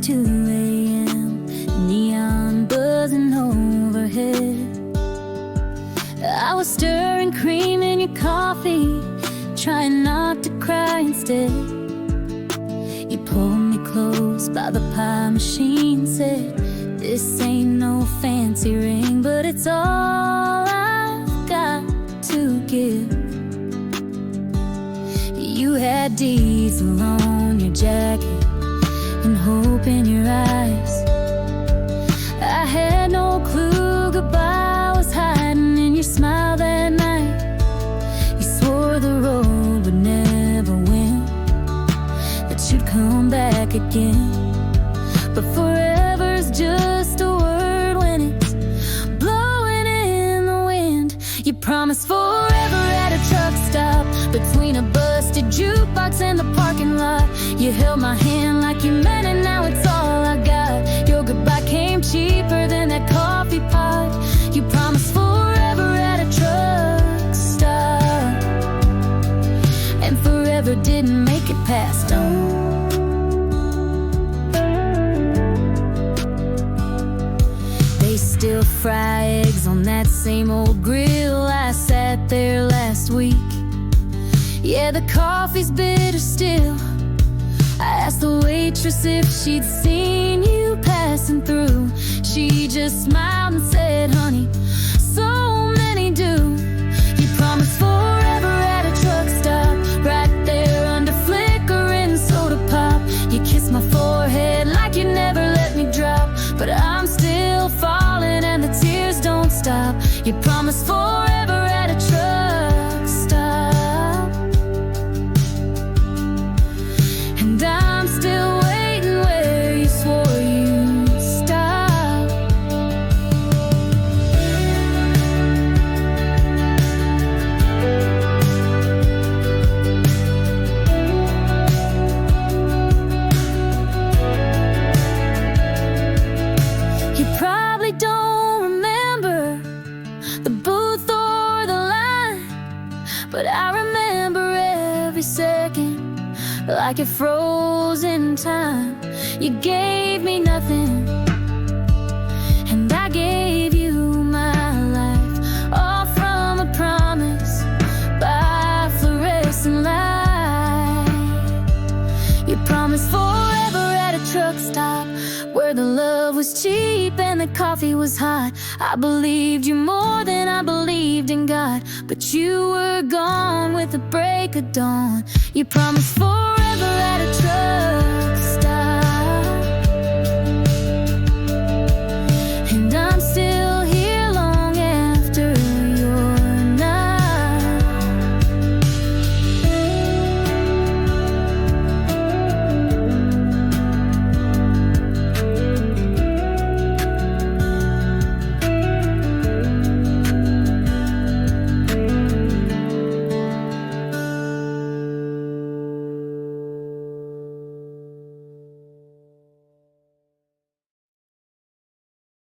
2 a.m., neon buzzing overhead. I was stirring cream in your coffee, trying not to cry instead. You pulled me close by the pie machine, said, "This ain't no fancy ring, but it's all I've got to give." You had diesel on your jacket and hope in your eyes. I had no clue goodbye was hiding in your smile that night. You swore the road would never win, that you'd come back again. But forever's just a word when it's blowing in the wind. You promised forever at a truck stop, between a busted jukebox and the parking lot. You held my hand like you meant it, now it's all I got. Your goodbye came cheaper than that coffee pot. You promised forever at a truck stop, and forever didn't make it past on. They still fry eggs on that same old grill. I sat there last week. Yeah, the coffee's bitter still. I asked the waitress if she'd seen you passing through. She just smiled and said, "Honey, so many do." You promised forever at a truck stop, right there under flickering soda pop. You kissed my forehead like you never let me drop, but I'm still falling and the tears don't stop. You promised forever at a truck stop, and I'm still waiting where you swore you'd stop. You probably don't remember the booth or the line, but I remember every second like it froze in time. You gave me nothing, and I gave you my life, all from a promise by fluorescent light. You promised forever at a truck stop, where the love was cheap and the coffee was hot. I believed you more than I believed in God, but you were gone with the break of dawn. You promised forever at a truck